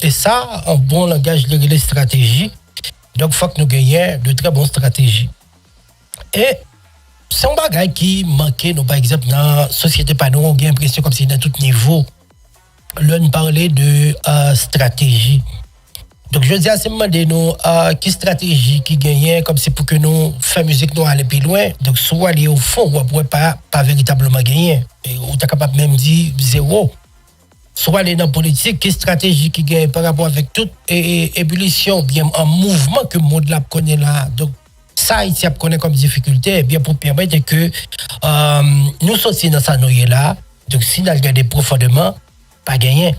Et ça, en bon langage, les stratégies. Donc, il faut que nous gagnions de très bonnes stratégies. Et c'est un bagage qui manquait, nous, par exemple, dans la société, pas nous, on a l'impression comme si dans tout niveau, l'on parlait de stratégie. Donc, je dis à ce moment de nous, qui stratégie qui gagnait, comme c'est pour que nous fassions musique, nous aller plus loin. Donc, soit aller au fond, ou après pas véritablement gagner. Et on est capable même de dire zéro. Soit aller dans la politique, qui stratégie qui gagne par rapport avec toute ébullition, bien un mouvement que le monde là connaît là. Donc, ça, il connaît comme difficulté, eh bien pour permettre que nous sortions dans sa noyée là. Donc, si nous regardons profondément, pas gagner.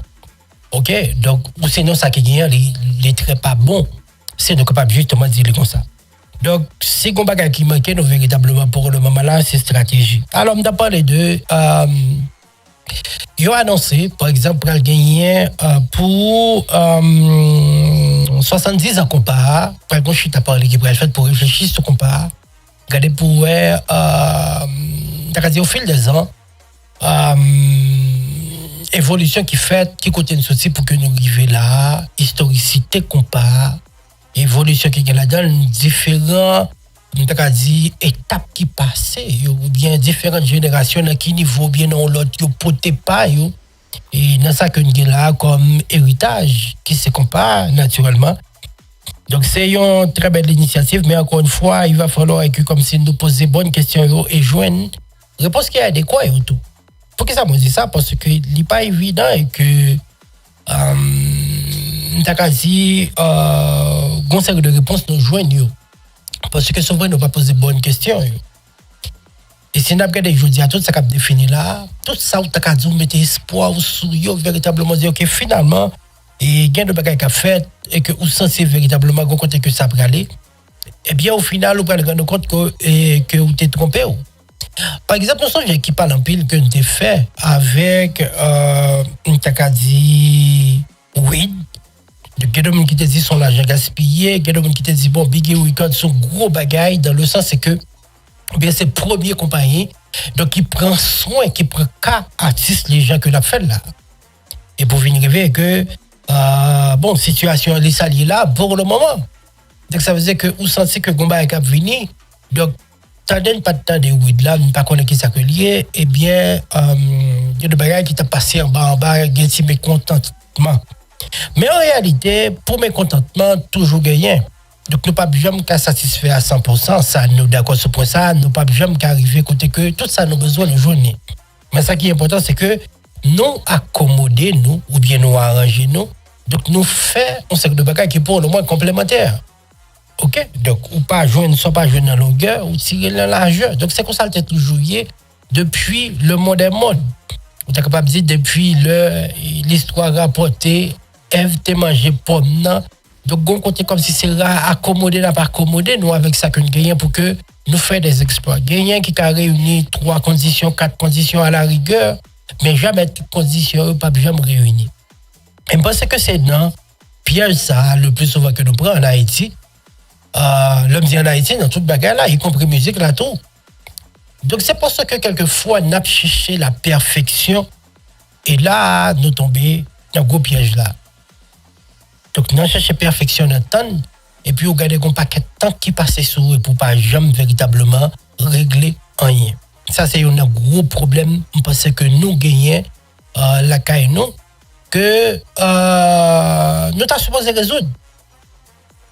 OK? Donc, ou sinon, ça qui gagne, les très pas bon. C'est nous capables justement de dire comme ça. Donc, si on bagage qui manque, nous véritablement pour le moment là, c'est stratégie. Alors, on a parlé de. Ils ont annoncé, par exemple, pour gagner pour 70 ans compas, pour le chita parler qui pourrait être fait pour réfléchir sur compas, regarder pour au fil des ans, évolution qui fait, qui côté une sortie pour que nous arrivions là, historicité compas, évolution qui est là-dedans, différents étapes qui passaient, ou bien différentes générations, dans qui niveau bien dans l'autre, ils ne pas. Et dans ça que nous avons là comme héritage qui se compare naturellement. Donc c'est une très belle initiative, mais encore une fois, il va falloir que comme si nous posions bonnes questions et joindre réponse qui est adéquate et tout. Pour que ça me dise ça, parce que il n'est pas évident et que nous avons conseil de réponse nous joignent. Parce que souvent, nous ne pas poser de bonnes questions. Et si nous regardons aujourd'hui à tout ça qui a défini là, tout ça, vous avez dit, mettez espoir sur eux, véritablement dire, ok, finalement, il y a des bagages qui a fait et que vous sentez véritablement côté que ça peut aller, eh bien, au final, vous allez rendre compte que vous êtes trompé. Par exemple, nous sommes qui parlent en pile que nous avons fait avec un takadi weed. Il y a des gens qui te disent son argent gaspillé, il y a des gens qui te disent bon, Biggie Records sont gros bagailles dans le sens c'est que bien c'est premier compagnie donc il prend soin, qui prend cas artiste les gens que l'a fait là. Et pour venir arriver que bon situation les saliers là pour le moment. Donc ça veut dire que vous sentez que Gomba est cap venir. Donc ça donne pas de temps de weed là, ne pas connaître qui ça que lié et bien il y a des bagailles qui t'a passé en bas, il y a un mécontentement. Mais en réalité, pour mes contentements, toujours gagné. Donc, nous pas jamais qu'à satisfaire à 100%, ça, nous d'accord sur point ça, nous pas jamais qu'à arriver côté que tout ça, nous besoin de journée. Mais ce qui est important, c'est que nous accommoder nous, ou bien nous arranger nous, donc nous faire un cercle de bagages qui est pour le moins complémentaire. OK? Donc, ou pas joindre, soit pas joindre dans la longueur, ou tirer dans la largeur. Donc, c'est comme ça que c'est toujours depuis le moderne monde. On est capable de dire depuis l'histoire rapportée. Ève te manger pomme nan. Donc on compte comme si c'est là accommodé n'a pas accommodé nous avec ça que nous gagnons pour que nous fassions des exploits. Gagnant qui a réuni 3 conditions, 4 conditions à la rigueur, mais jamais toutes conditions pas jamais réunies. Et je pense que c'est dans piège ça le plus souvent que nous prenons en Haïti. L'homme dit en Haïti dans toute bagarre là, y compris musique là tout. Donc c'est pour ça que quelquefois nous avons cherché la perfection et là nous tombons dans un gros piège là. Donc, nous cherchons perfection dans le temps, et puis, vous regardez un paquet de temps qui passe sur eux pour ne pas jamais véritablement régler rien. Ça, c'est un gros problème, parce que nous gagnons la caille, nous, que nous sommes supposés résoudre.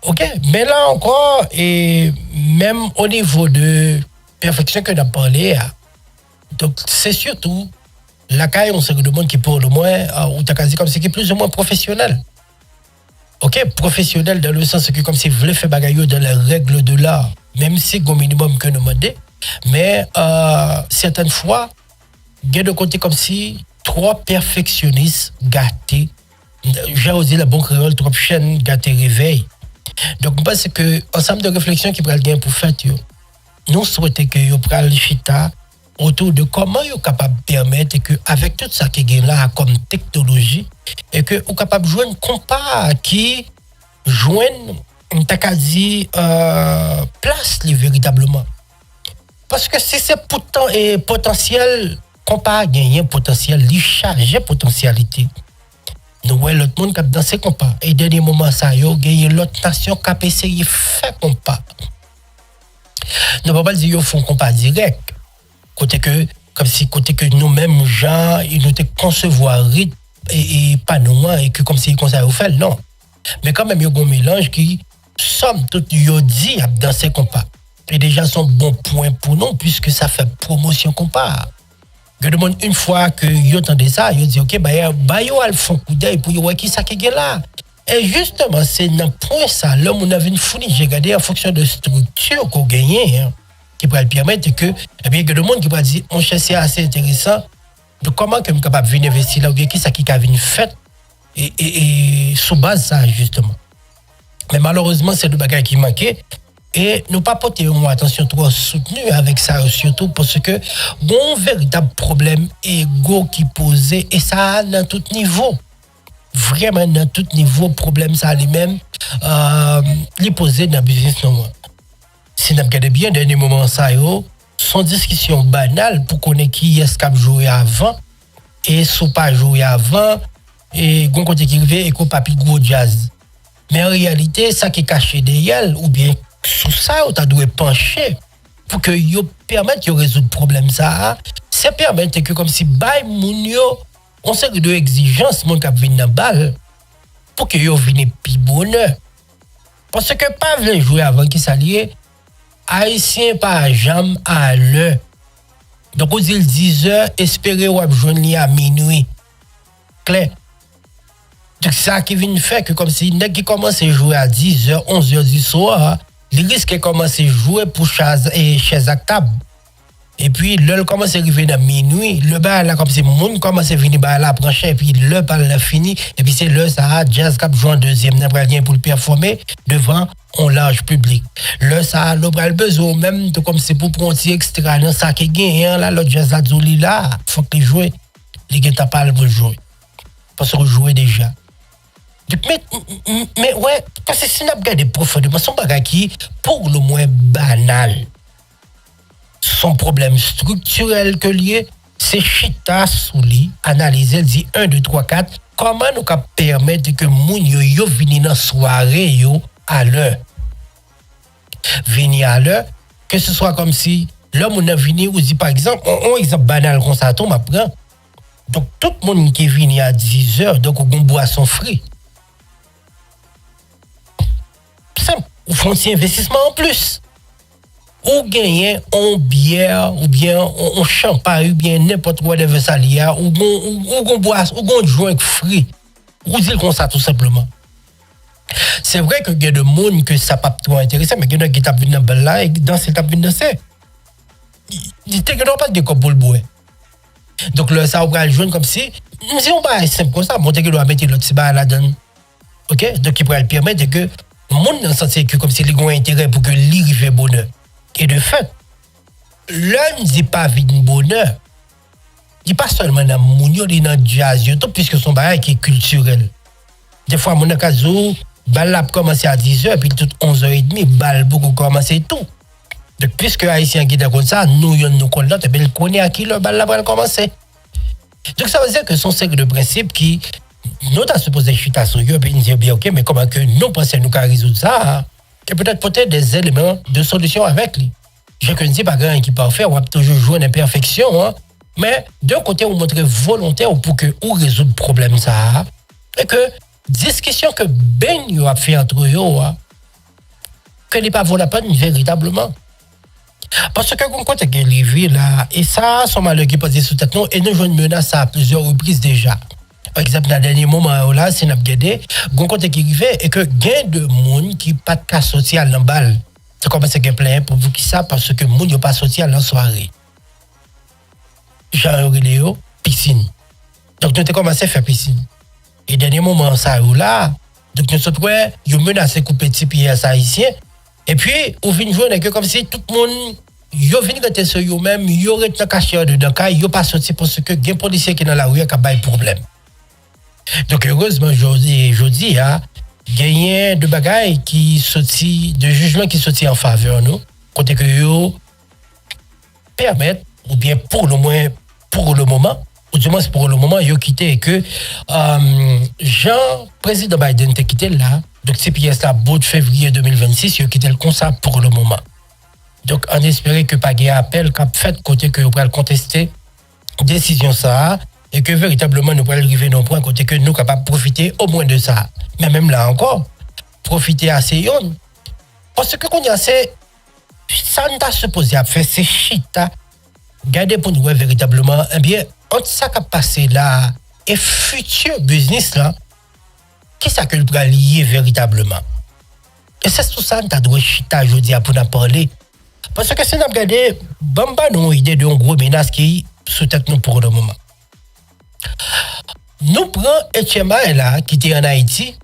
OK? Mais là encore, et même au niveau de perfection que nous avons parlé, donc, c'est surtout la caille, on se demande qui pour le moins, ou t'as quasi comme c'est qui est plus ou moins professionnel. OK, professionnel dans le sens que comme si vous voulez faire bagaille dans les règles de l'art, même si c'est au minimum que nous demandons, mais certaines fois, il y a de côté comme si trop perfectionnistes gâtés, j'ai osé la bonne créole, trop chaîne gâtés réveil. Donc, je pense que ensemble de réflexions qui pourraient le pour faire, nous souhaitons que vous preniez le chita autour de comment vous êtes capable de permettre que avec tout ça qui est là comme technologie et que vous êtes capable de jouer un compas qui joigne un quasi place véritablement. Parce que si c'est pourtant et potentiel, compas gagner potentiel, lui charger potentialité. nous voyons l'autre monde qui a dansé compas. Et dernier moment, ça y a gagné l'autre nation qui a essayé de faire compas. Nous ne pouvons pas dire qu'ils font compas direct. Côté que, comme si côté que nous-mêmes, gens, ils nous concevoir rythme et pas nous, et que comme si ils conseillent au fait, non. Mais quand même, il y a un mélange qui, somme toute, il dit à danser compas. Et déjà, son bon point pour nous, puisque ça fait promotion compas. Je demande une fois que yo entendez ça, yo dit OK, yo al font coup d'œil pour voir qui ça qui est là. Et justement, c'est dans point ça, là on a une fourni, j'ai regardé en fonction de structure qu'on gagne, hein, qui pourrait permettre que, eh bien, que le monde qui va dire, mon cher, c'est assez intéressant, de comment que je suis capable de venir investir là, ou bien qui ça qui a une fête, et sous base ça, justement. Mais malheureusement, c'est le bagage qui manquait. Et nous pas porter une attention trop soutenue avec ça, surtout parce que bon véritable problème égo qui posait, et ça dans tout niveau. Vraiment dans tout niveau, problème ça lui-même, les poser dans le business. Non. Si nous regardons bien, dernier moment, ça sont discussions banales pour connaître qui est-ce qui a joué avant, et si pas joué avant, et gon côté qui arrive, et qu'on papi gros jazz. Mais en réalité, ça qui est caché derrière, ou bien sous ça, on doit pencher pour que yo permette de résoudre le problème ça. C'est permettre que comme si bay moun yo, on sait que de exigences mon cap vinn dans balle pour que yo vienne pi bonheur. Parce que pas veut jouer avant qui s'allier, haïtien pas jamais à l'heure. Donc on dit 10h, espérer ou joindre à minuit. Clair. Donc ça qui vient faire que comme si nèg qui commence à jouer à 10h, 11h du soir, il risque de commencer à jouer pour chaise à table. Et puis, l'heure commence à arriver dans minuit. Le bal là, comme si le monde commence à venir à la prochaine, et puis le bal là fini. Et puis, c'est l'heure, ça, jazz cap joue en deuxième, n'a pas rien pour le performer devant un large public. L'heure, ça, le bal besoin, même comme c'est pour prendre un petit extra, dans ça qui gagne, là, l'autre jazz là, là, faut que les jouer, les gars, t'as pas le jouer. Parce que jouer déjà. Mais ouais, parce que si on regarde profondément, son bagage qui, pour le moins banal, son problème structurel que lié, c'est chita sous lit, analyser, dit 1, 2, 3, 4, comment nous pouvons permettre que moun yo vini dans soirée yo à l'heure. Vini à l'heure, que ce soit comme si l'homme on a vini, ou dit par exemple, un exemple banal comme ça, on m'apprend. Donc tout le monde qui est venu à 10h, donc on boisson free. Simple. Ou font un investissement en plus. Ou gagner en bière, ou bien en champagne, ou bien n'importe quoi de Versailles, ou gon boisson, ou gon joint free. Ou dire comme ça tout simplement. C'est vrai que il y a des monde que ça pas trop intéressant, mais il y a des qui tapent dans là et dans cette tape danser. Il était que non pas de comme pour le boire. Donc là ça on va joindre comme si on va simple comme ça, monter que doit mettre l'autre petit bar là-dedans. OK? Donc il pourrait permettre que le monde dans sens que comme si les ont intérêt pour que l'irive bonheur. Et de fait, l'un ne dit pas vide bonheur. Il n'est pas seulement dans mon dans jazz, puisque son bagage qui est culturel. Des fois, mon occasion, bal a commencé à 10h, puis tout 11h30, bal beaucoup commencé tout. Donc, puisque Haïtien qui est comme ça, nous connaissons, nous connaissons à qui le bal a commencé. Donc, ça veut dire que son cercle de principe qui, nous avons supposé chuter sur eux, puis nous dire bien, OK, mais comment que nous pensons nous qu'à résoudre ça, et peut-être des éléments de solution avec lui. Je ne dis pas grand qui parfait, on va toujours jouer une imperfection, hein, mais d'un côté, on montre volontaire pour que on résoudre le problème ça, et que discussion que Ben a fait entre eux, hein, que n'est pas vaut la peine véritablement. Parce que on compte que les villes là, et ça, sont malheurs qui passent sous tête, et nous jouons une menace à plusieurs reprises déjà. Par exemple, dans le dernier moment, là, c'est nous regardé, on compte qui arrivait, et que gain de monde qui pas de cas social dans balle. C'est comme ça qu'il plein pour vous qui ça, parce que monde n'a pas social dans la soirée. Jean-Aurélie, piscine. Donc, nous avons commencé à faire piscine. Et dernier moment, ça là, donc nous sommes prêts, nous menacé de couper petit pied haïtien. Et puis, on vient jouer avec comme si tout le monde, yo vient rester sur eux-mêmes, yo reste caché dedans, yo pas sorti parce que les policiers qui sont dans la rue, il y a un problème. Donc, heureusement, je dis, il y a gagné de bagailles qui sorti, de jugements qui sorti en faveur, nous, côté que yo permettent, ou bien pour le moment, ou du moins pour le moment, il a quitté et que Jean-Président Biden t'a quitté là. Donc, ces pièces là, bout de février 2026, il a quitté le conseil pour le moment. Donc, on espère que pas de appel qu'a fait côté que vous pourrez contester décision ça et que véritablement nous pourrons arriver dans un point côté que nous sommes capables de profiter au moins de ça. Mais même là encore, profiter assez young. Parce que qu'on y a c'est ça nous a supposé à faire ces chita garder pour nous véritablement eh bien entre ça qui a passé là et futur business là qu'est-ce que nous pourrons lier véritablement. Et c'est tout ça nous doit chita aujourd'hui pour nous parler. Parce que si nous regardons, Bamba nous une idée d'une grosse menace qui sous tête nous pour le moment. Nous prenons Etienne là qui était en Haïti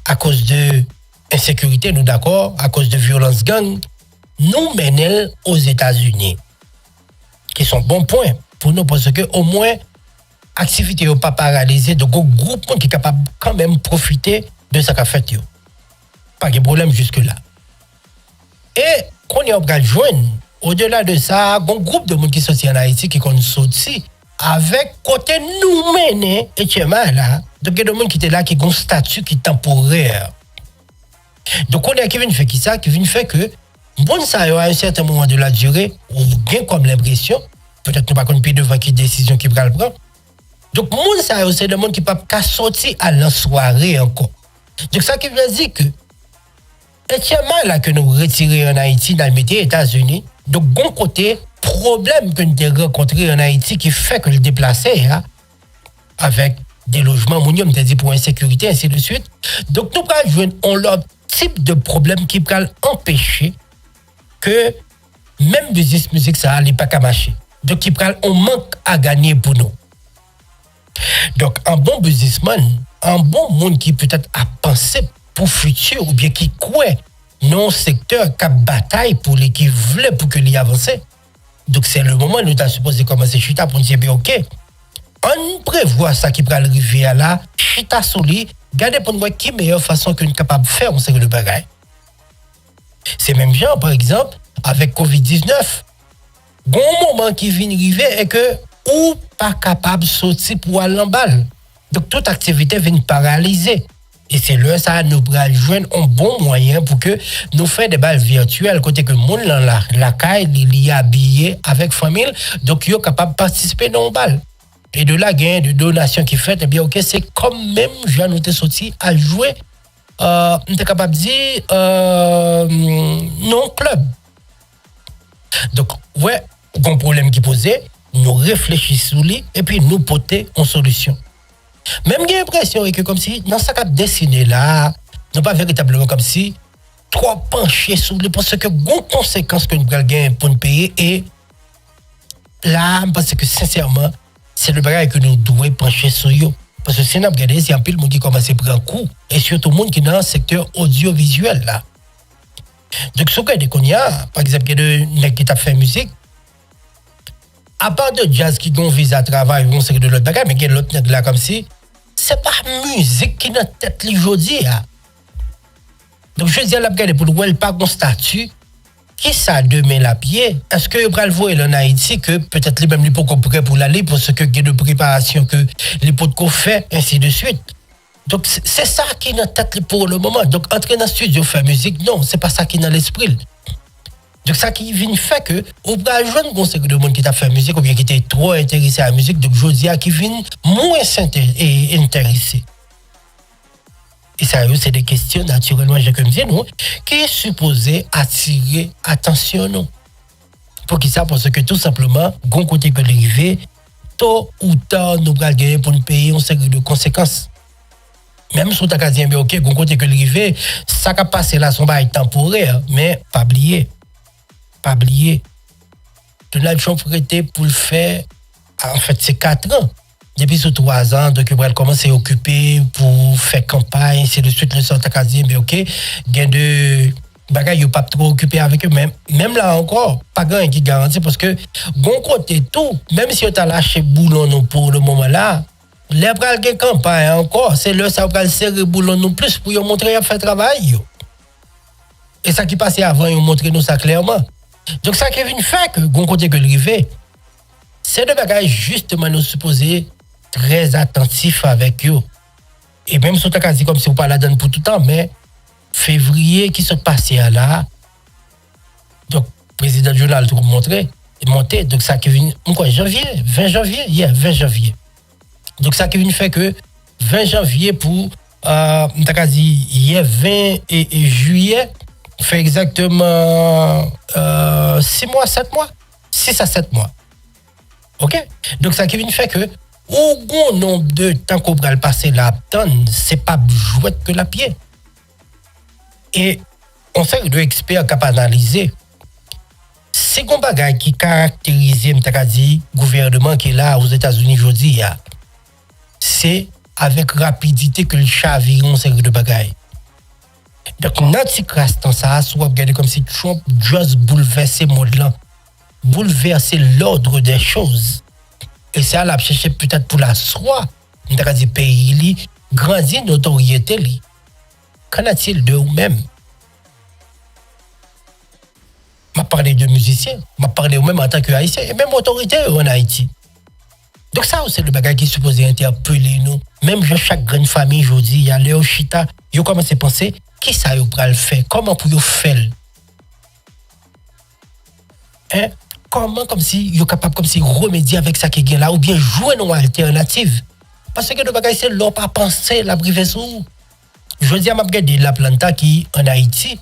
à cause de insécurité, nous d'accord, à cause de violence gang, nous menons aux États-Unis. Qui sont bons points pour nous parce que au moins activité n'est pas paralysée, donc un groupe qui est capable quand même profiter de ce qu'a fait. Pas de problème jusque-là. Et qu'on est en train de joindre, au-delà de ça, un groupe de monde qui sont en Haïti qui sont sortis avec côté nous mener et Tchema là, donc il y a des gens qui étaient là qui ont un statut qui est temporaire. Donc on est qui vient faire qui ça, qui vient faire que bon ça à un certain moment de la durée, on gagne comme l'impression, peut-être nous pas connaître devant qui décision qui va le prendre. Donc mon ça c'est des monde qui pas sortir à la soirée encore. Donc ça qui veut dire que Etienne là que nous retirons en Haïti dans les États-Unis. Donc, bon côté, problème que nous avons rencontré en Haïti qui fait que le déplacer hein, avec des logements, on dit pour insécurité, ainsi de suite. Donc, nous allons jouer un type de problème qui peut empêcher que même business musique, ça n'est pas qu'à marcher. Donc, il prend un manque à gagner pour nous. Donc, un bon businessman, un bon monde qui peut-être a pensé pour futur ou bien qui croit non secteur qui bataille pour les qui veulent pour que l'y avance. Donc c'est le moment où nous avons supposé commencer chita pour dire bien OK. On prévoit ça qui peut arriver à là, chita soli, garder pour nous voir qui meilleure façon que nous capable de faire on sait le bagage. C'est même genre par exemple avec Covid-19. Bon moment qui vient arriver et que ou pas capable de sortir pour aller en balle. Donc toute activité vient paralyser. Et c'est là ça nous pourra joindre un bon moyen pour que nous fassions des balles virtuelles côté que le monde la caille il y a habillé avec famille donc il est capable de participer dans une balle. Et de là gain de donations qui fait eh bien OK c'est comme même Jean nous était sorti à jouer on était capable de dire non club. Donc ouais, un problème qui posait, nous réfléchissons sur lui et puis nous porter en solution. Même j'ai l'impression que comme si dans ça qu'a dessiné là, non pas véritablement comme si trop penché sur lui parce que bon conséquences que nous gagnons pour nous payer et là parce que sincèrement c'est le bagage que nous devons pencher sur eux parce que si nous regardons il y a un peu de monde qui commence à prendre coup et surtout le monde qui est dans le secteur audiovisuel là. Donc ce qu'on y a par exemple il y a des mecs qui t'a fait musique à part de jazz qui ont visa travail on sait que de l'autre bagage mais il y a l'autre là comme si c'est pas musique qui est dans la tête aujourd'hui. Donc je dis à la regarder pour le pas un statut qui ça demain la pied. Est-ce que vous le voir en Haïti que peut-être les mêmes les pas prêt pour l'aller parce que il y a de préparation que les potes qu'on fait ainsi de suite. Donc c'est ça qui est dans la tête pour le moment. Donc entrer dans le studio faire musique non, c'est pas ça qui est dans l'esprit. Donc ça qui vient fait que on va joindre conseil de monde qui t'a fait musique ou bien qui était trop intéressé à la musique donc je dis à qui vient moins intéressé. Et ça c'est des questions naturellement je comme nous qui est supposé attirer attention nous. Pour qui ça parce que tout simplement gon côté que l'arrivée tôt ou tard nous va gagner pour nous payer une série de conséquences. Même si on t'a dit bien OK gon côté que l'arrivée ça qui passé là son bail temporaire mais pas oublier Donald Trump prêté pour le faire en fait c'est 4 ans depuis ces 3 ans donc il va commencer à occuper pour faire campagne c'est de suite le sort à dire mais OK gain de bagaille pas trop occupé avec eux même là encore pas grand qui garantit parce que bon côté tout même si on t'a lâché boulon nous pour le moment là les bras gain campagne encore c'est le ça va serrer boulon nous plus pour montrer à faire travail et ça qui passait avant ils montrer nous ça clairement. Donc ça qui vient faire que gon côté que l'arrivée C'est de bagages justement nous supposés très attentifs avec eux. Et même si on t'a dit comme si on parlait dans pour tout le temps, mais février qui se passait là, donc le président Journal tout montré, monté, donc ça qui vient, quoi, janvier, 20 janvier, 20 janvier. Donc ça qui vient fait que 20 janvier pour, on t'a dit, hier 20 et juillet, fait exactement 6 mois, 7 mois, 6 à 7 mois. OK? Donc ça qui vient fait que, au bon nombre de temps qu'on va le passer la tonne, c'est pas jouet que la pied. Et on sait que deux experts capables d'analyser. C'est un bagage qui caractérise le gouvernement qui est là aux États-Unis aujourd'hui. C'est avec rapidité que le chavire on sait de bagages. Donc, notre crasse dans ça, soit regarder comme si Trump juste bouleversé le monde là, bouleverser l'ordre des choses. Et ça, l'a cherché peut-être pour la soie, dans le pays, grandir notoriété. Qu'en a-t-il de vous-même? Je parle de musiciens, je parle même en tant que haïtien, et même autorité en Haïti. Donc ça, c'est le bagage qui est supposé interpeller nous. Même chaque grande famille, aujourd'hui, il y a Léo Chita, ils ont commencé à penser, qui ça ils le faire? Comment pour le faire? Hein? Comment comme si ils sont capables comme si remédier avec ça qui est là, ou bien jouer une alternative? Parce que le bagage, c'est l'on pas penser, la privé sous. Je dis à ma regarder la planta qui en Haïti,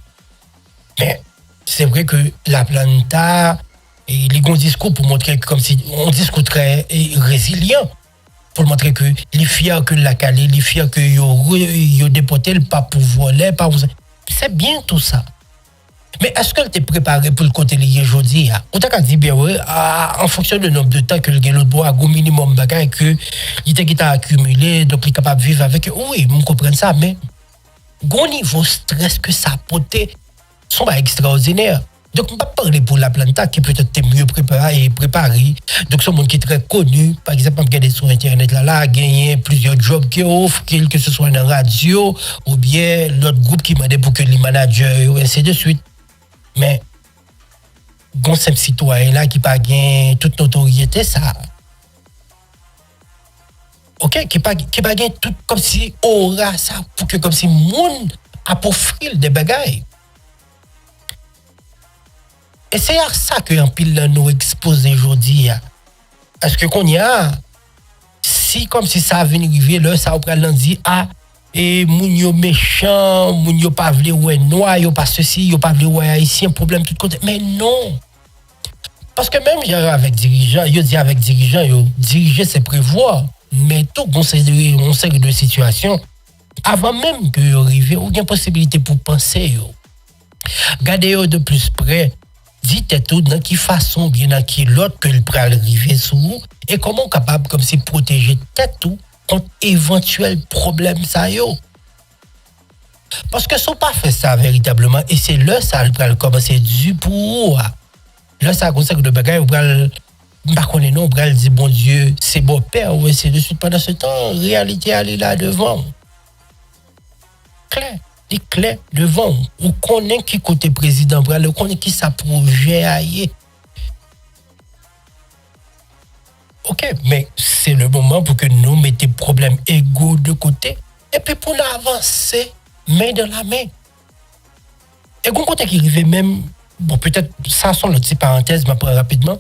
mais c'est vrai que la planta, il y a un discours pour montrer que comme si on discours très résilient, pour montrer que les fiers que la calé, les fiers que yo déporté le pas pour voler, pas vous. C'est bien tout ça. Mais est-ce qu'elle t'est préparée pour le côté lié aujourd'hui? Ou t'as dit bien ouais, en fonction du nombre de temps que le gars l'autre boit au minimum bagage que il t'a accumulé, donc il est capable de vivre avec. Oui, je comprends ça, mais au niveau stress que ça apporte, sont pas extraordinaires. Donc, on va parler pour la planta qui peut-être mieux préparé. Donc, ce monde qui est très connu, par exemple, on regarde sur Internet là, gagner plusieurs jobs qui offrent, que ce soit dans la radio ou bien l'autre groupe qui m'a dit pour que les managers, et ainsi de suite. Mais, bon, ces citoyens là qui pas gagné toute notoriété, ça. OK, qui pas gagné tout comme si aura ça, pour que comme si monde a pour offrir des bagailles. Et c'est à ça que un pile nous expose aujourd'hui. Est-ce que qu'on y a si comme si ça vient arriver là ça va lundi et moun yo méchant, moun yo pas vle ouais noir, yo pas ceci, yo pas vle ouais haïtien, problème tout côté. Mais non. Parce que même avec dirigeant, yo dit avec dirigeant, yo diriger c'est prévoir, mais tout on série de situations avant même que yo arrive, ou bien possibilité pour penser yo. Gardez yo de plus près. Dites tout dans qui façon bien dans qui l'autre que le pral arriver sous et comment capable comme si protéger tête tout contre éventuel problème ça yo. Parce que si on pas fait ça véritablement et c'est là ça le pral commencer du pour là ça conseille de bagaille ou pral pas connait non pral dit bon Dieu c'est bon père ou c'est de suite pendant ce temps réalité aller là devant. Clair. Les clés devant, ou connaît qui côté président, ou connaît qui sa projet aille. OK, mais c'est le moment pour que nous mettions problèmes égaux de côté et puis pour avancer main dans la main. Et quand côté qui arrive même, bon peut-être ça sont le petit parenthèse, mais rapidement,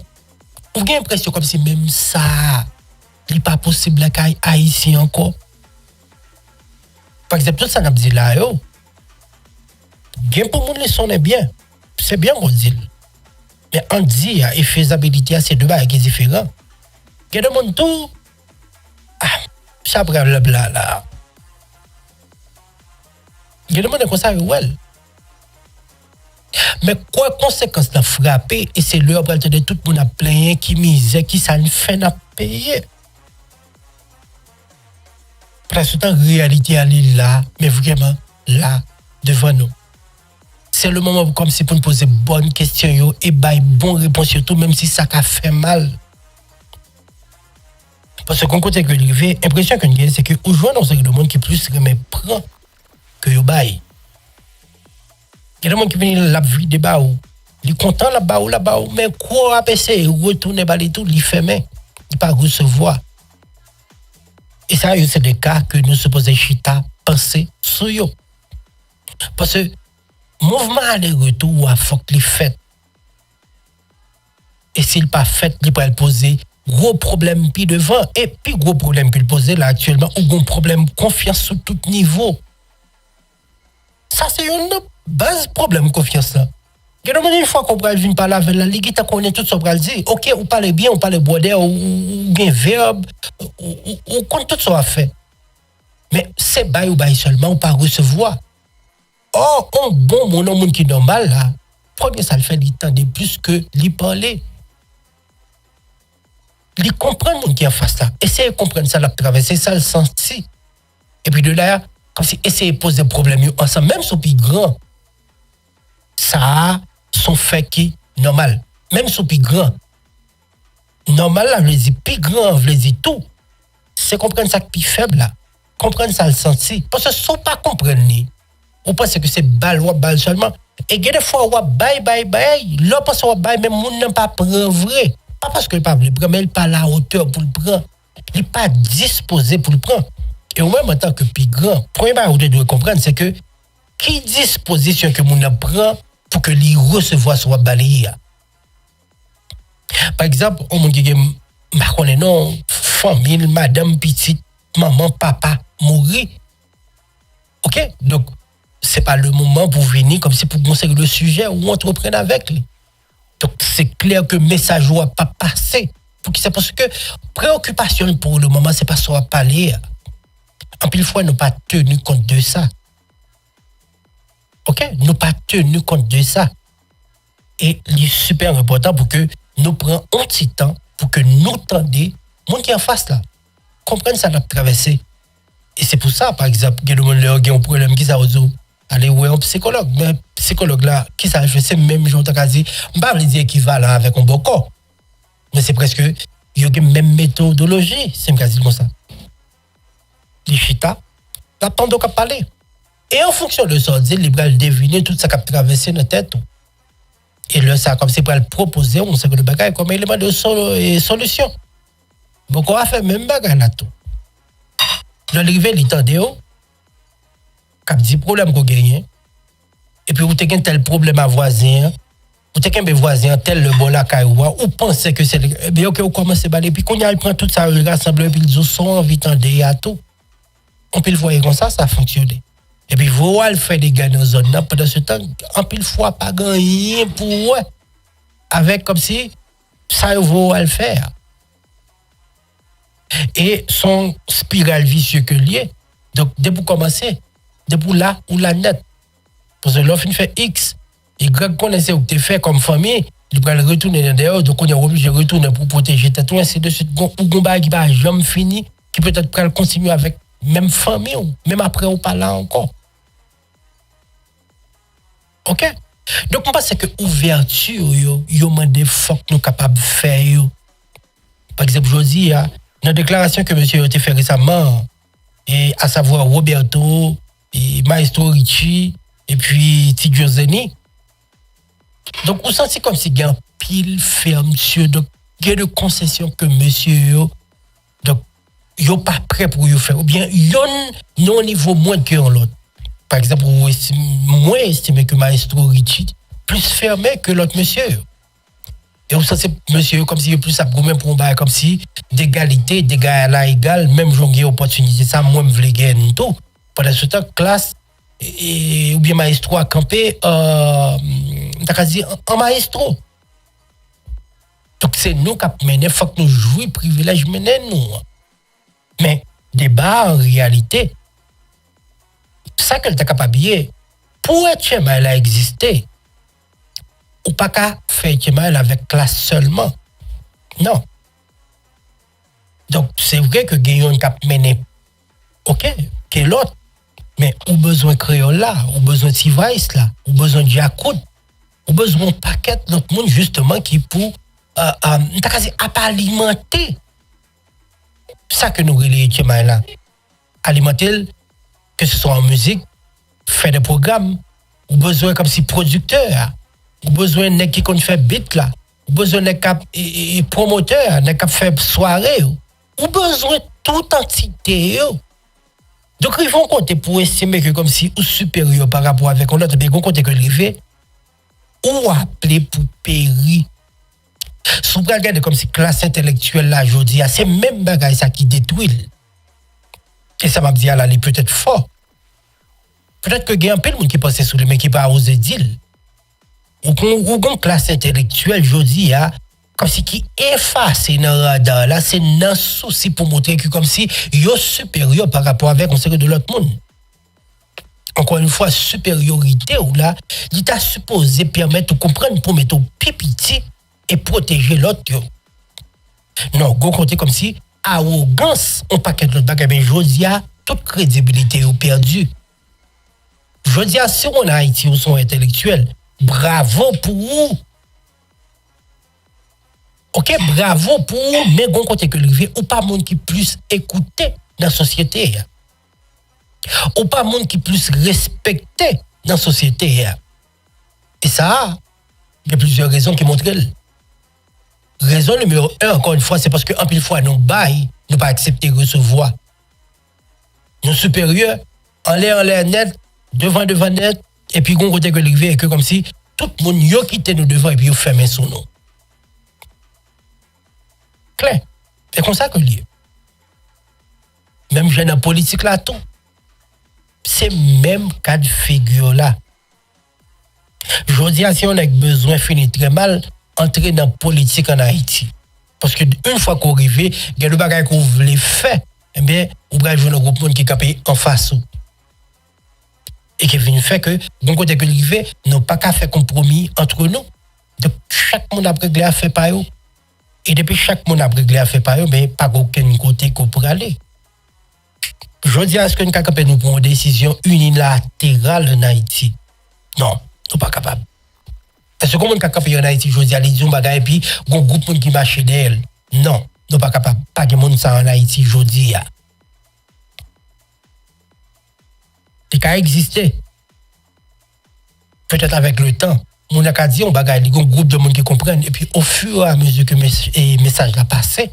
vous avez l'impression comme si même ça, il n'est pas possible qu'à Haïti encore. Par exemple, tout ça n'a pas dit là, yo. Bien pour moun les sonner bien. C'est bien qu'on dit. Mais on dit et faisabilité c'est deux bagages différents. Que de monde tout ça blabla là. Que de monde comme ça ouais. Mais quoi conséquence la frapper et c'est l'heure pour de tout monde a plein qui misère qui ça ne fait n'a payer. Parce que en réalité elle est là mais vraiment là devant nous. C'est le moment comme si pour nous poser bonnes questions et bailler bonne réponse surtout même si ça a fait mal. Parce que quand côté que arrivé, impression que nous c'est que aujourd'hui dans le monde qui plus remet prend que yo bail. Il y a des gens qui viennent la vie de bas ou il content là-bas mais quoi APC retourner baler tout il fermé. il pas recevoir. Et ça, c'est des cas que nous supposons chita penser sur eux. Parce que mouvement aller-retour a faut qu'il fait. Et s'il pas fait, il peut poser gros problème puis devant et puis gros problème qu'il pose là actuellement ou gros problème confiance sur tout niveau. Ça c'est une base problème confiance là. Une fois qu'on parle venir parler avec la ligue, tu connais tout ce qu'on va dire. OK, on parle bien, on parle border ou bien verbe ou compte tout ça à faire. Mais c'est bail ou bail seulement ou pas recevoir. Oh, un bon monde qui est normal là. Premier ça le fait du temps de plus que lui parler. Lui comprendre monde qui est en face là. Essayez de comprendre ça, la traverser ça le senti. Et puis de là, comme si essayer de poser des problèmes ensemble, même si plus grand. Ça son fait qui normal. Même si plus grand. Normal là, je veux dire plus grand, je veux dire tout. C'est comprendre ça qui est plus faible là. Comprendre ça le senti. Parce que si on pas comprendre ni, on pense que c'est balle ou balle seulement. Et des fois, on bye. Là, parce qu'on bye, même on n'a pas prendre vrai. Pas parce qu'il n'est pas voulu prendre, mais il n'est pas à la hauteur pour le prendre. Il n'est pas disposé pour le prendre. Et au même temps que plus grand, premier chose que vous devez comprendre, c'est que qui disposition que mon prend pour que les recevoir soit balayé. Par exemple, on m'a dit que non, famille, madame, petite, maman, papa, mourir. OK? Donc, ce n'est pas le moment pour venir comme si pour conseiller le sujet ou entreprendre avec lui. Donc, c'est clair que le message ne va pas passer. C'est parce que préoccupation pour le moment, ce n'est pas ça à parler. En plus, fois, nous pas tenu compte de ça. OK? Nous pas tenu compte de ça. Et il est super important pour que nous prenions un petit temps pour que nous tendions, monde qui est en face là, comprenne ça, notre traversée. Et c'est pour ça, par exemple, qu'il y a un problème qui s'est résolu. Allez, ouais, un psychologue. Mais psychologue là, qui ça fait, c'est même genre de dit, je ne vais pas dire équivalent avec un bon corps. Mais c'est presque, il y a une même méthodologie, c'est quasi comme ça. Les chita, t'attends donc à parler. Et en fonction de ça, il va deviner tout ça qui a traversé notre tête. Et là, ça, comme c'est pour le proposer, on sait que le bagage comme élément de solution. Donc, on va faire même bagage là tout. Dans l'arrivée, il tendait, comme dit problème qu'on gagne. Et puis, vous avez tel problème à voisin, vous avez un voisin tel le bon la caïoua, ou pensez que c'est le. Bien, ok, vous commencez à baler, puis quand il prend tout ça, il rassemble, et puis il dit, son envie tendait à tout. On peut le voir comme ça a fonctionné. Et puis, vous allez faire des gains dans la zone là, pendant ce temps, en pile fois, pas gagner pour ouais. Avec comme si ça vous allez le faire. Et son spirale vicieux que lié. Donc, dès pour commencer, dès pour là ou la net. Parce que l'offre fait X, Y connaissait où tu fait comme famille, il va le retourner dehors, donc on est obligé de retourner pour protéger tout, ainsi de suite. Ou Gomba qui va jamais fini, qui peut-être continuer avec même famille, ou même après ou pas là encore. OK? Donc, on pense que ouverture, yo mande faut que nous capables de faire. Par exemple, je dis, dans la déclaration que monsieur a fait récemment, et à savoir Roberto, et Maestro Ricci, et puis Tidjo Zeni. Donc, on sent comme si il y a un pile ferme, monsieur. Donc, il y a de concessions que monsieur, donc, il n'est pas prêt pour y faire. Ou bien, il y a un niveau moins que l'autre. Par exemple, moins estimé que Maestro Ricci, plus fermé que l'autre monsieur. Et on sent monsieur comme si il est plus abgoumé pour un bail, comme si d'égalité, d'égal à la égale, même jonguer opportunité, ça, moi, je voulais gagner tout. Pendant ce temps, classe, ou bien Maestro a campé, t'as dit, en Maestro. Donc, c'est nous qui avons mené, il faut que nous jouions privilège, mener nous. Mais, débat, en réalité, ça qu'elle t'a capable pour être chez moi, elle a existé. Ou pas qu'à faire chez moi, avec classe seulement. Non. Donc, c'est vrai que Guillaume cap mené, OK, que l'autre, mais ou besoin créole là, ou besoin de Tivaïs là, ou besoin de Jacoud, ou besoin de paquet d'autres monde justement qui pour alimenter ça que nous relayons chez moi là. Alimenter, que ce soit en musique, faire des programmes, ou besoin comme si producteur, ou besoin de qui qu'on fait beat là, besoin de cap et promoteur, de cap faire soirée, ou besoin de toute entité. Yo. Donc, ils vont compter pour estimer que comme si ou supérieur par rapport avec un autre, mais ils vont compter que l'arrivée, ou appeler pour périr. Si vous regardez comme si classe intellectuelle là, je dis, c'est même bagaille ça qui détruit. Et ça m'a dit, là, il est peut-être fort. Peut-être que il y a un peu de monde qui pense sur lui, mais qui pas osé dire. Ou une classe intellectuelle, je dis, comme si qui efface dans le radar, là, c'est un souci pour montrer que comme si il est supérieur par rapport avec un série de l'autre monde. Encore une fois, supériorité, ou là, il t'a supposé permettre de comprendre pour mettre au pipiti et protéger l'autre. Non, go côté comme si arrogance, on paquet de l'autre bagage, mais je dis, toute crédibilité est perdue. Je dis, si on a Haïti, on sont intellectuels, bravo pour vous. Ok, bravo pour vous, mais bon côté que le ou pas monde qui plus écouté dans la société. Ou pas monde qui plus respecté dans la société. Et ça, il y a plusieurs raisons qui montrent. Raison numéro 1, encore une fois, c'est parce que en pile fois, nous bail, nous pas accepter recevoir. Nos supérieurs, en l'air net, devant net, et puis on côté que le et que comme si tout le monde yo quitté nous devant et puis yo fermé sur nous. Claire. C'est comme ça que lié. Même jeune en politique là tout. C'est même cas de figure là. Je dis si on a besoin finir très mal entrer dans la politique en Haïti. Parce que une fois qu'on arrive, il y a des bagages qu'on voulait faire, eh bien, on va jouer un groupe qui est capé en face. Et qui vient faire que, bon côté que l'arrivée, nous pas qu'à faire compromis entre nous. Donc, chaque monde a réglé à faire par eux. Et depuis chaque monde a réglé à faire par eux, mais pas aucun côté qu'on pourrait aller. Je dis à ce que nous sommes capables de prendre une décision unilatérale en Haïti. Non, nous ne sommes pas capables. Est-ce que nous sommes capables en Haïti, je dis à l'idée, et puis, un groupe qui marche d'elle? Non, nous ne sommes pas capables. Pas de monde en Haïti, je dis. Il a existé. Peut-être avec le temps. On a dit, on va un groupe de monde qui comprennent. Et puis, au fur et à mesure que le message a passé,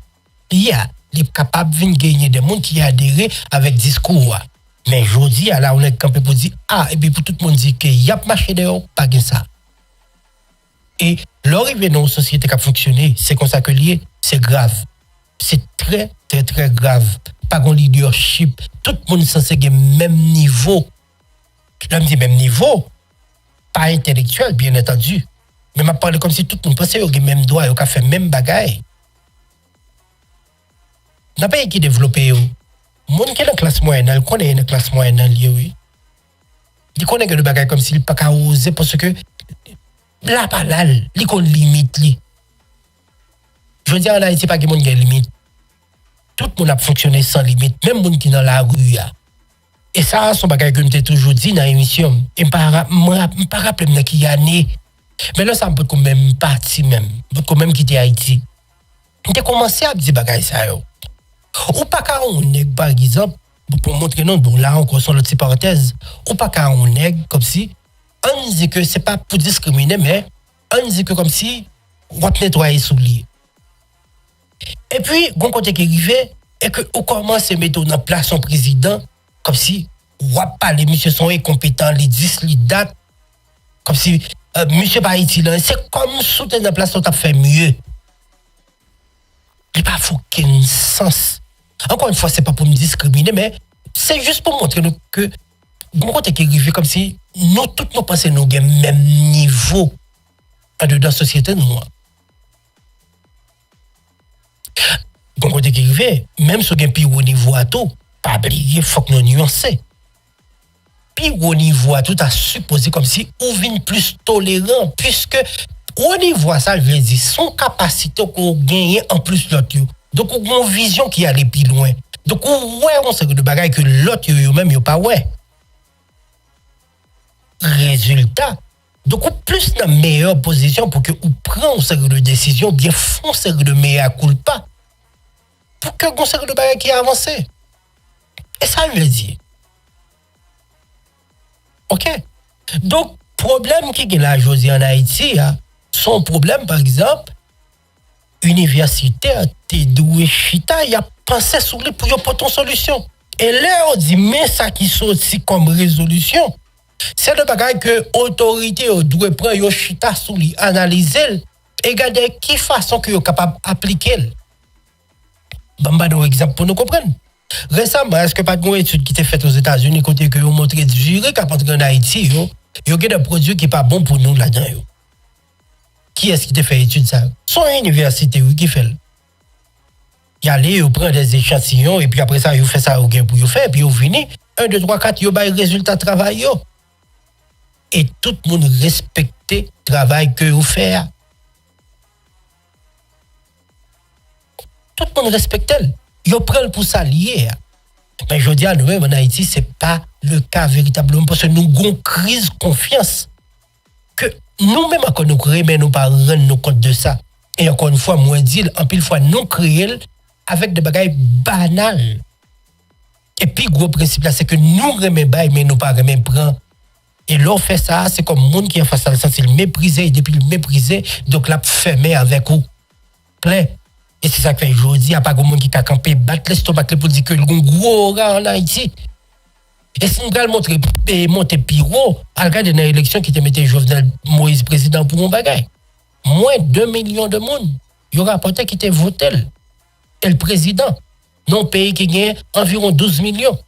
il y a les capables de gagner des gens qui adhèrent avec discours. Mais aujourd'hui, là, on est campé pour dire, et puis pour tout le monde dire qu'il y a marché dehors, pas de ça. Et l'arrivée dans une société qui a fonctionné, c'est comme ça que lié, c'est grave. C'est très, très, très grave. Pas de leadership. Tout le monde est censé avoir le même niveau. Là, je dis même niveau, pas intellectuel, bien entendu. Mais je parle comme si tout le monde pensait qu'il a le même droit, qu'il a fait le même bagaille. Dans le pays qui est développé, le monde qui est dans la classe moyenne, il connaît la classe moyenne, oui. Il connaît que le bagaille comme s'il n'a pas osé parce que là, pas là, il connaît limite. Je veux dire, en Haïti, pas que le monde a limite. Tout le monde a fonctionné sans limite, même le monde qui est dans la rue. Et ça, c'est un bagage que je t'ai toujours dit dans l'émission. Et je ne pas rappeler qui y a né. Mais là, ça me peut quand même parti même. Quand même quitter Haïti. Je commencé à dire bagage ça. Ou pas quand on est, par exemple, pour montrer non, bon là encore sur l'autre parenthèse, ou pas quand on est comme si, on dit que c'est pas pour discriminer, mais on dit que comme si on va nettoyer s'oublier. Et puis, bon côté qui arrive, et que on commence à mettre en place son président, comme si, on va pas les messieurs sont incompétents, les 10, les dates, comme si, monsieur pas utile, c'est comme soutenir en place, on t'a fait mieux. Il n'y a pas aucun sens. Encore une fois, ce n'est pas pour me discriminer, mais c'est juste pour montrer que bon côté qui arrive comme si nous, toutes nos pensées, nous avons le même niveau dans la société. Nous. Bon côté qui arrive, même si nous avons plus haut niveau à tout, pas oublier, il faut que nous nuancer. Puis au niveau à tout, à supposer comme si on vient plus tolérant, puisque au niveau ça, je veux dire, son capacité qu'on gagne en plus l'autre. Donc, on a une vision qui allait plus loin. Donc, on sait que de bagaille que l'autre, même, il pas ouais. Résultat. Donc, on plus dans la meilleure position pour que on prenne une série de décisions, bien font une série de meilleures culpa. Pour que on série de bagaille qui avance. Et ça, je veux dire. OK? Donc, problème qui est là aujourd'hui en Haïti, son problème, par exemple, universitaire, t'es doué chita, y a pensé sur lui pour y apporter une solution. Et là, on dit, mais ça qui sorti comme résolution, c'est le bagage que l'autorité doit prendre yo chita sur lui, analyser et regarder qui façon que yo capable d'appliquer. Bamba un exemple pour nous comprendre. Récemment, est-ce que pas de étude qui était faite aux États-Unis côté que vous montrez du jury qui en Haïti, yo y a des produits qui pas bon pour nous là-dedans yo. Qui est-ce qui te fait étude ça? Son université oui qui fait. Y aller, vous prend des échantillons et puis après ça vous fait ça au gain pour vous faire puis vous fini 1 2 3 4 vous bail résultat travail yo. Et tout le monde respecte le travail que vous faites. Tout le monde respecte. Ils prennent pour ça lié. Mais je dis à nous-mêmes en Haïti, ce n'est pas le cas véritablement parce que nous avons une crise de confiance. Que nous-mêmes, quand nous créons, mais nous ne pas rendre compte de ça. Et encore une fois, moi, dire, en pile fois, nous créons avec des bagages banals. Et puis, gros principe là, c'est que nous remettons bail, mais nous ne pas remettons prendre. Et l'on fait ça, c'est comme le monde qui est face à le sens, il méprisé, et depuis le méprisé, donc là, fermé avec vous. Clair. Et c'est ça que fait aujourd'hui, il n'y a pas de monde qui a campé, battre l'estomac pour dire que le gros rat en Haïti. Et si nous allons monter Piro, à regarder dans l'élection qui te mettait Jovenel Moïse président pour un bagage. Moins 2 millions de monde. Il y aura rapporté qui te voté. Et le président, non pays qui gagne environ 12 millions.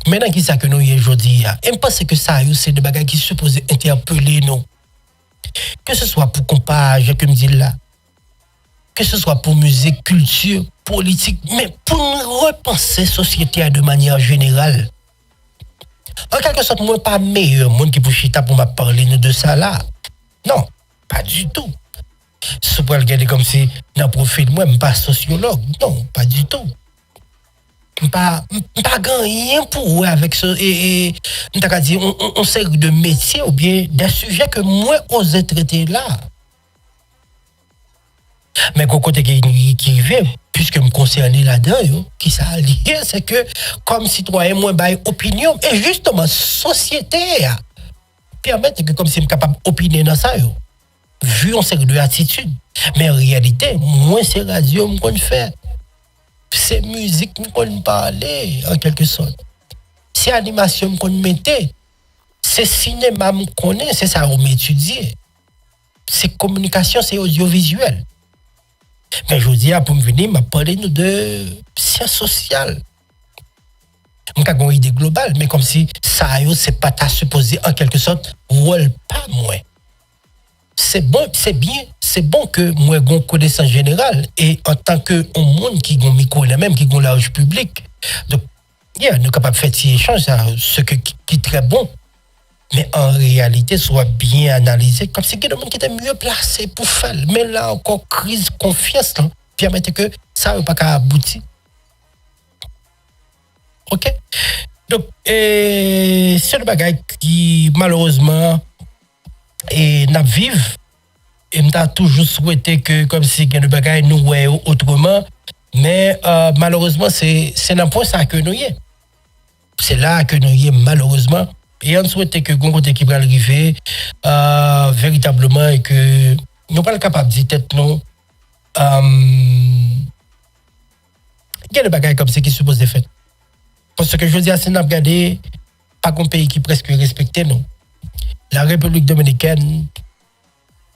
Maintenant, qui ça que nous y aujourd'hui? Et je pense que ça, c'est des bagages qui sont supposés interpeller nous. Que ce soit pour compage, comme dit là, que ce soit pour musique, culture, politique, mais pour repenser la société de manière générale. En quelque sorte, moi, pas meilleur monde qui pour chita pour me parler de ça là. Non, pas du tout. Si vous regarder comme si dans le profil, moi, je ne suis pas sociologue. Non, pas du tout. Je ne pas rien pour avec ce et on série de métiers ou bien des sujets que moi osé traiter là. Mais côté qui vient puisque me concerner là-dedans qui ça lié c'est que comme citoyen moi bail opinion et justement société permettre que comme si me capable opiner dans ça vu on série de attitude mais en réalité moi c'est radio me qu'on fait. C'est musique qu'on parlait en quelque sorte. C'est animation qu'on mettait. C'est cinéma qu'on connaît, c'est ça qu'on m'étudie. C'est communication, c'est audiovisuel. Mais je dis pour me venir, m'a parlé de sciences sociales. On a une idée globale, mais comme si ça c'est pas ta supposé en quelque sorte rôle pas moins. C'est bon, c'est bon que moi j'ai une connaissance générale et en tant que monde qui a un micro là même qui a un large public. Donc nous sommes capables de faire ces échanges, ce qui est très bon. Mais en réalité, soit bien analysé, comme si il y a des gens qui étaient mieux placés pour faire. Mais là encore, crise de confiance, là, permettre que ça n'a pas aboutir. OK? Donc, c'est le bagage qui, malheureusement, et n'a vivre et m'ta toujours souhaité que comme si que le bagage nous ouais autrement mais malheureusement c'est dans point ça que nous y est c'est là que nous y est malheureusement et on souhaite que gon côté qui va arriver véritablement et que nous pas capable de dire tête non il y a le bagage comme c'est qui supposé faire parce que je dis à c'est n'a regarder pas un pays qui presque respecté nous. La République dominicaine, il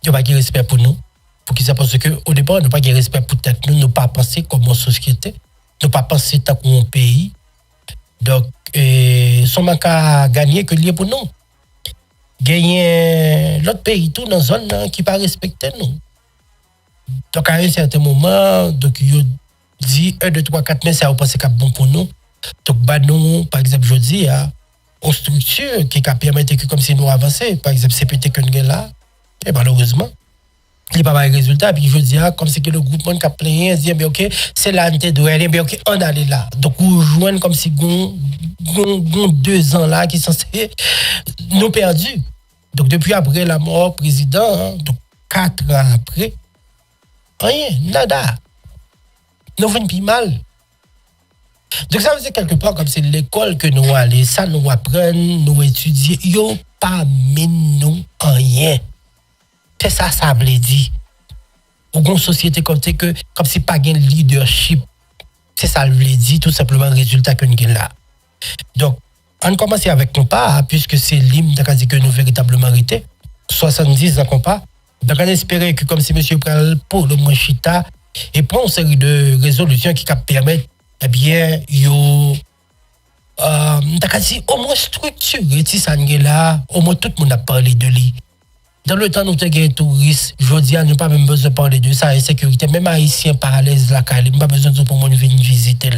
n'y a pas de respect pour nous. Pour qui ça parce qu'au départ, nous n'avons pas de respect pour tête nous, nous pas penser comme une société, nous pas penser tant qu'on pays. Donc, son manque à gagner que lié pour nous. Gagner l'autre pays, tout dans la zone qui pas respecter nous. Donc, à un certain moment, donc, il dit 1, 2, 3, 4, mais ça, vous pensez que c'est bon pour nous. Donc, bah, nous, par exemple, je dis, aux structures qui permettent que comme si nous avançons, par exemple CPT que nous là, et malheureusement, il n'y a pas de résultat. Puis je dis, comme si que le groupe qui a plein, dit, bien ok, c'est là, bien ok, on allait là. Donc, on joue comme si on 2 ans là qui sont censés nous perdus. Donc, depuis après la mort président, donc 4 ans après, rien, nada. Nous venons plus mal. Donc ça veut dire quelque part comme c'est l'école que nous allons, ça nous apprendre, nous étudier, yo pas mis nous en rien. C'est ça, ça veut dire. Ou une société comme c'est que, comme si pas de leadership. C'est ça, le veut dire, tout simplement, le résultat que nous avons là. Donc, on commence avec compas, puisque c'est l'hymne que nous véritablement arrêté. 70 ans compas. Donc, on espère que, comme si M. Pral, pour le moins chita, et prend une série de résolutions qui permettent, eh bien, au moins structurer si ça n'est là, au moins tout le monde a parlé de lui. Dans le temps où nous avons touristes, je dis, nous pas même besoin de parler de ça, insécurité, même haïtien par à l'aise là, nous pas besoin de pour venir visiter.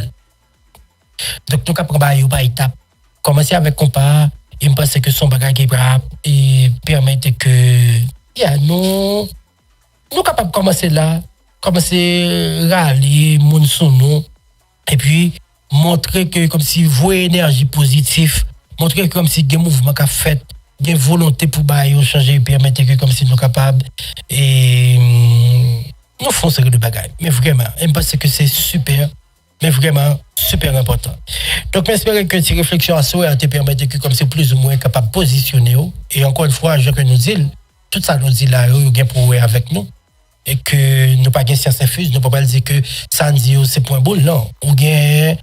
Donc, nous avons pris par étape. Commencer avec compas, et je pense que son bagage qui et permettre que, nous capables de commencer là, commencer à râler, moun sous nous, et puis, montrer que comme si vous énergie positive, montrer que comme si il y a un mouvement qui a fait, il y a une volonté pour changer et permettre que comme si nous sommes capables et nous faisons série de bagages. Mais vraiment, je pense que c'est super, mais vraiment super important. Donc, j'espère que ces réflexions à soi te permettent que comme c'est plus ou moins capable de positionner. Et encore une fois, je nous dis, tout ça nous dit là, il y a pour avec nous. Et que nous pas de science infuse, nous ne pouvons pas dire que ça nous dit c'est point boule, non. Ou bien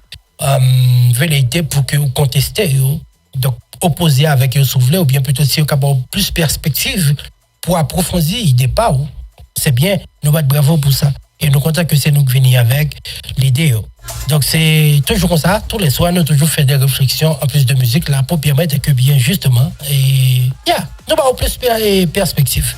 velléité pour que vous contestez, donc opposer avec eux souffler, ou bien plutôt si vous avez plus perspective pour approfondir l'idée pas. C'est bien, nous va être bravo pour ça. Et nous comptons que c'est nous qui venons avec l'idée. Donc c'est toujours comme ça, tous les soirs, nous toujours fait des réflexions en plus de musique là pour permettre que bien justement, et nous avons plus perspective.